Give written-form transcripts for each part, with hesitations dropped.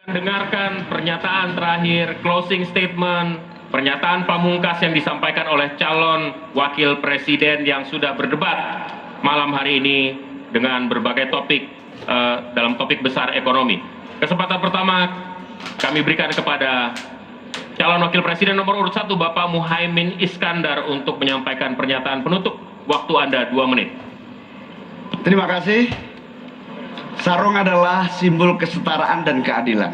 Dengarkan pernyataan terakhir, closing statement, pernyataan pamungkas yang disampaikan oleh calon wakil presiden yang sudah berdebat malam hari ini dengan berbagai topik dalam topik besar ekonomi. Kesempatan pertama kami berikan kepada calon wakil presiden nomor urut 1 Bapak Muhaimin Iskandar untuk menyampaikan pernyataan penutup. Waktu Anda 2 menit. Terima kasih. Sarung adalah simbol kesetaraan dan keadilan.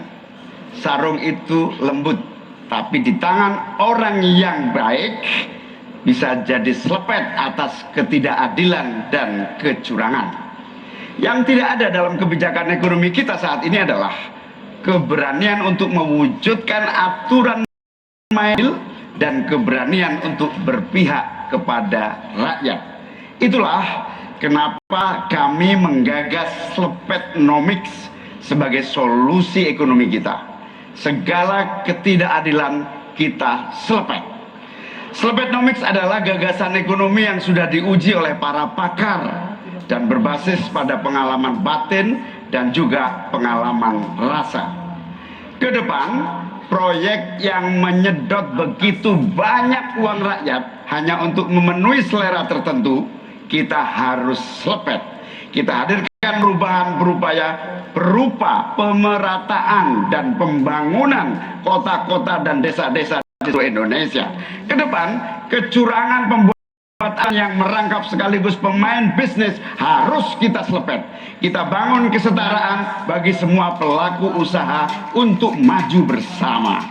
Sarung itu lembut, tapi di tangan orang yang baik bisa jadi selepet atas ketidakadilan dan kecurangan. Yang tidak ada dalam kebijakan ekonomi kita saat ini adalah keberanian untuk mewujudkan aturan main dan keberanian untuk berpihak kepada rakyat. Itulah kenapa kami menggagas Slepetnomics sebagai solusi ekonomi kita. Segala ketidakadilan kita selepet. Slepetnomics adalah gagasan ekonomi yang sudah diuji oleh para pakar dan berbasis pada pengalaman batin dan juga pengalaman rasa. Ke depan, proyek yang menyedot begitu banyak uang rakyat hanya untuk memenuhi selera tertentu, kita harus selepet. Kita hadirkan perubahan berupa pemerataan dan pembangunan kota-kota dan desa-desa di seluruh Indonesia. Ke depan, kecurangan pembuatan yang merangkap sekaligus pemain bisnis harus kita selepet. Kita bangun kesetaraan bagi semua pelaku usaha untuk maju bersama.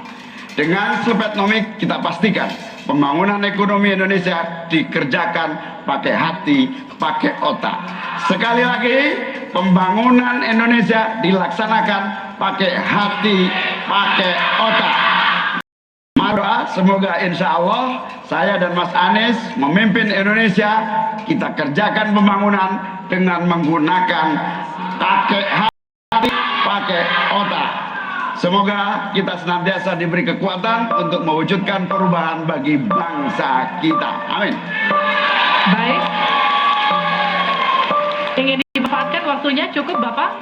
Dengan Slepetnomics kita pastikan pembangunan ekonomi Indonesia dikerjakan pakai hati, pakai otak. Sekali lagi, pembangunan Indonesia dilaksanakan pakai hati, pakai otak. Doa semoga insya Allah saya dan Mas Anies memimpin Indonesia, kita kerjakan pembangunan dengan menggunakan pakai hati, pakai otak. Semoga kita senantiasa diberi kekuatan untuk mewujudkan perubahan bagi bangsa kita. Amin. Baik. Ingin dimanfaatkan waktunya cukup, Bapak?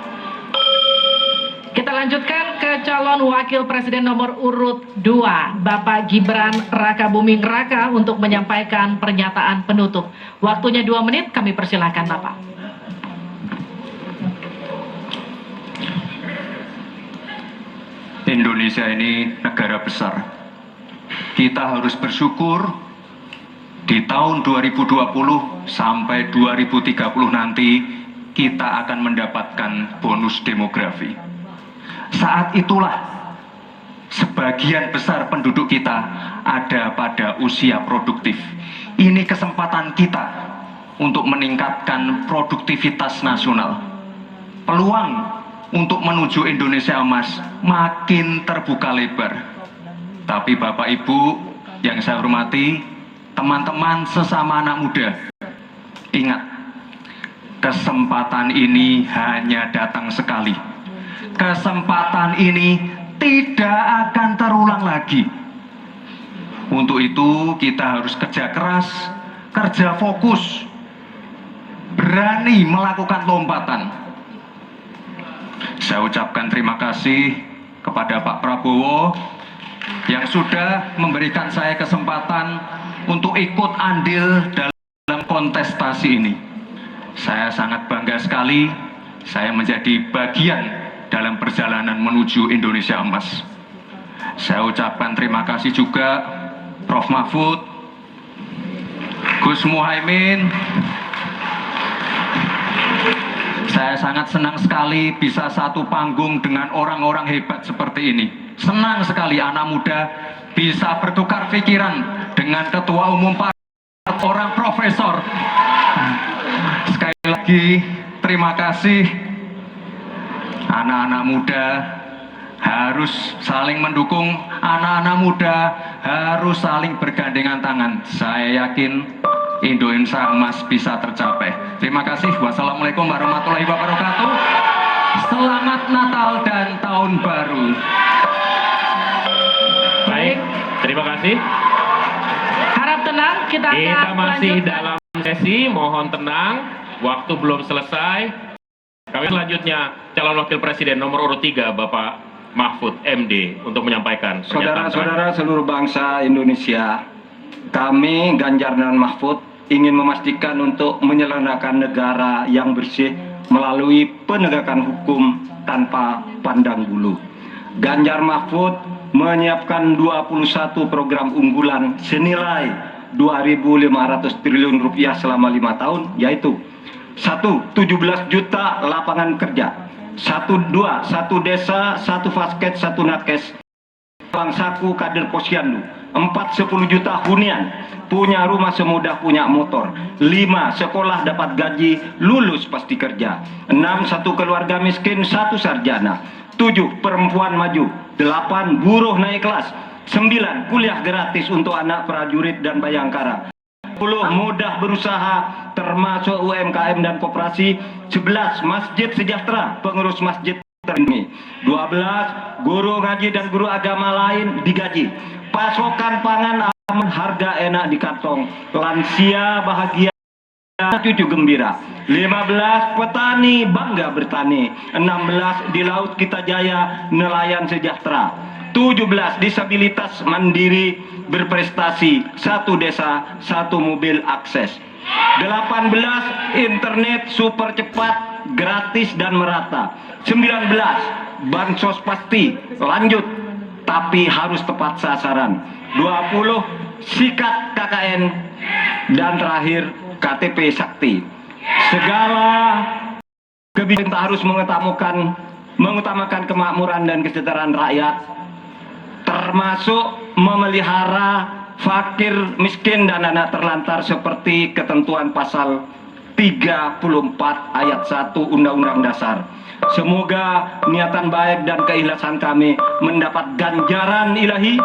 Kita lanjutkan ke calon wakil presiden nomor urut 2, Bapak Gibran Rakabuming Raka untuk menyampaikan pernyataan penutup. Waktunya 2 menit, kami persilahkan Bapak. Indonesia ini negara besar. Kita harus bersyukur di tahun 2020 sampai 2030 nanti kita akan mendapatkan bonus demografi. Saat itulah sebagian besar penduduk kita ada pada usia produktif. Ini kesempatan kita untuk meningkatkan produktivitas nasional. Peluang untuk menuju Indonesia emas makin terbuka lebar. Tapi Bapak Ibu yang saya hormati, teman-teman sesama anak muda, ingat, kesempatan ini hanya datang sekali. Kesempatan ini tidak akan terulang lagi. Untuk itu kita harus kerja keras, kerja fokus, berani melakukan lompatan. Saya ucapkan terima kasih kepada Pak Prabowo yang sudah memberikan saya kesempatan untuk ikut andil dalam kontestasi ini. Saya sangat bangga sekali saya menjadi bagian dalam perjalanan menuju Indonesia emas. Saya ucapkan terima kasih juga Prof. Mahfud, Gus Muhaimin. Saya sangat senang sekali bisa satu panggung dengan orang-orang hebat seperti ini. Senang sekali anak muda bisa bertukar pikiran dengan ketua umum partai, orang profesor. Sekali lagi terima kasih. Anak-anak muda harus saling mendukung, anak-anak muda harus saling bergandengan tangan. Saya yakin Indonesia emas bisa tercapai. Terima kasih. Wassalamualaikum warahmatullahi wabarakatuh. Selamat Natal dan Tahun Baru. Baik, terima kasih. Harap tenang, kita akan masih lanjutkan. dalam sesi, mohon tenang. Waktu belum selesai. Kami selanjutnya calon wakil presiden nomor urut 3 Bapak Mahfud MD untuk menyampaikan pernyataan terakhir. Saudara-saudara seluruh bangsa Indonesia, kami Ganjar dan Mahfud ingin memastikan untuk menyelenggarakan negara yang bersih melalui penegakan hukum tanpa pandang bulu. Ganjar Mahfud menyiapkan 21 program unggulan senilai 2.500 triliun rupiah selama 5 tahun, yaitu 1. 17 juta lapangan kerja, 1 desa, 1 vasket, 1 nakes, bangsaku kader posyandu, 4 10 juta hunian, punya rumah semudah punya motor, 5 sekolah dapat gaji, lulus pasti kerja, 6 1 keluarga miskin, 1 sarjana, 7 perempuan maju, 8 buruh naik kelas, 9 kuliah gratis untuk anak prajurit dan bayangkara, 10 mudah berusaha termasuk UMKM dan koperasi, 11 masjid sejahtera, pengurus masjid terlindungi, 12 guru ngaji dan guru agama lain digaji, pasokan pangan aman, harga enak di kantong, lansia bahagia, cucu gembira, 15 petani bangga bertani, 16 di laut kita jaya nelayan sejahtera, 17 disabilitas mandiri berprestasi, 1 desa 1 mobil akses, 18 internet super cepat gratis dan merata, 19 bansos pasti lanjut tapi harus tepat sasaran, 20 sikat KKN, dan terakhir KTP Sakti. Segala kebijakan harus mengutamakan kemakmuran dan kesejahteraan rakyat, termasuk memelihara fakir, miskin, dan anak terlantar seperti ketentuan pasal 34 ayat 1 Undang-Undang Dasar. Semoga niatan baik dan keikhlasan kami mendapat ganjaran ilahi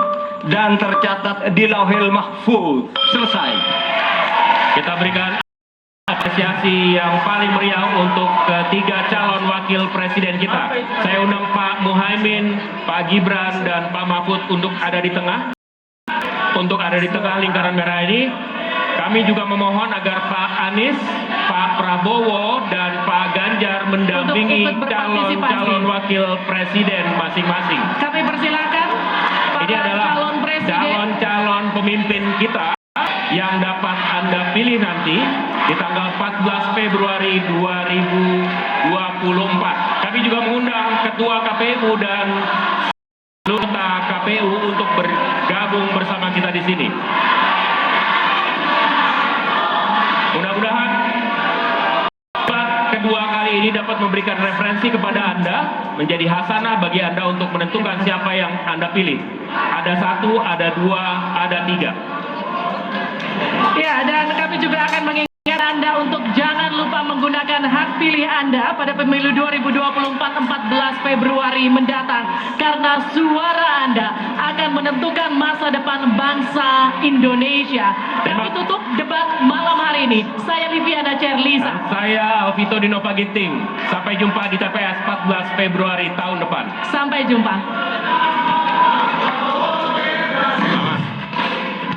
dan tercatat di Lauhil Mahfuz. Selesai. Kita berikan apresiasi yang paling meriah untuk ketiga calon wakil presiden kita. Saya undang Pak Muhaimin, Pak Gibran, dan Pak Mahfud untuk ada di tengah. Untuk ada di tengah lingkaran merah ini. Kami juga memohon agar Pak Anies, Pak Prabowo, dan Pak Ganjar mendampingi calon wakil presiden masing-masing. Kami persilakan Ini para adalah calon presiden. calon pemimpin kita yang dapat Anda pilih nanti di tanggal 14 Februari 2024. Kami juga mengundang Ketua KPU dan anggota KPU untuk bergabung bersama kita di sini. Mudah-mudahan debat kedua kali ini dapat memberikan referensi kepada Anda, menjadi hasanah bagi Anda untuk menentukan siapa yang Anda pilih. Ada 1, ada 2, ada 3. Ya, dan kami juga akan mengingat Anda untuk jangan lupa menggunakan hak pilih Anda pada pemilu 2024 14 Februari mendatang, karena suara Anda akan menentukan masa depan bangsa Indonesia. Kami tutup debat malam hari ini. Saya Liviana Cerlisa. Saya Alvito Dinova Ginting. Sampai jumpa di TPS 14 Februari tahun depan. Sampai jumpa.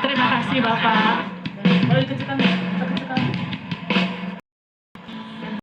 Terima kasih Bapak.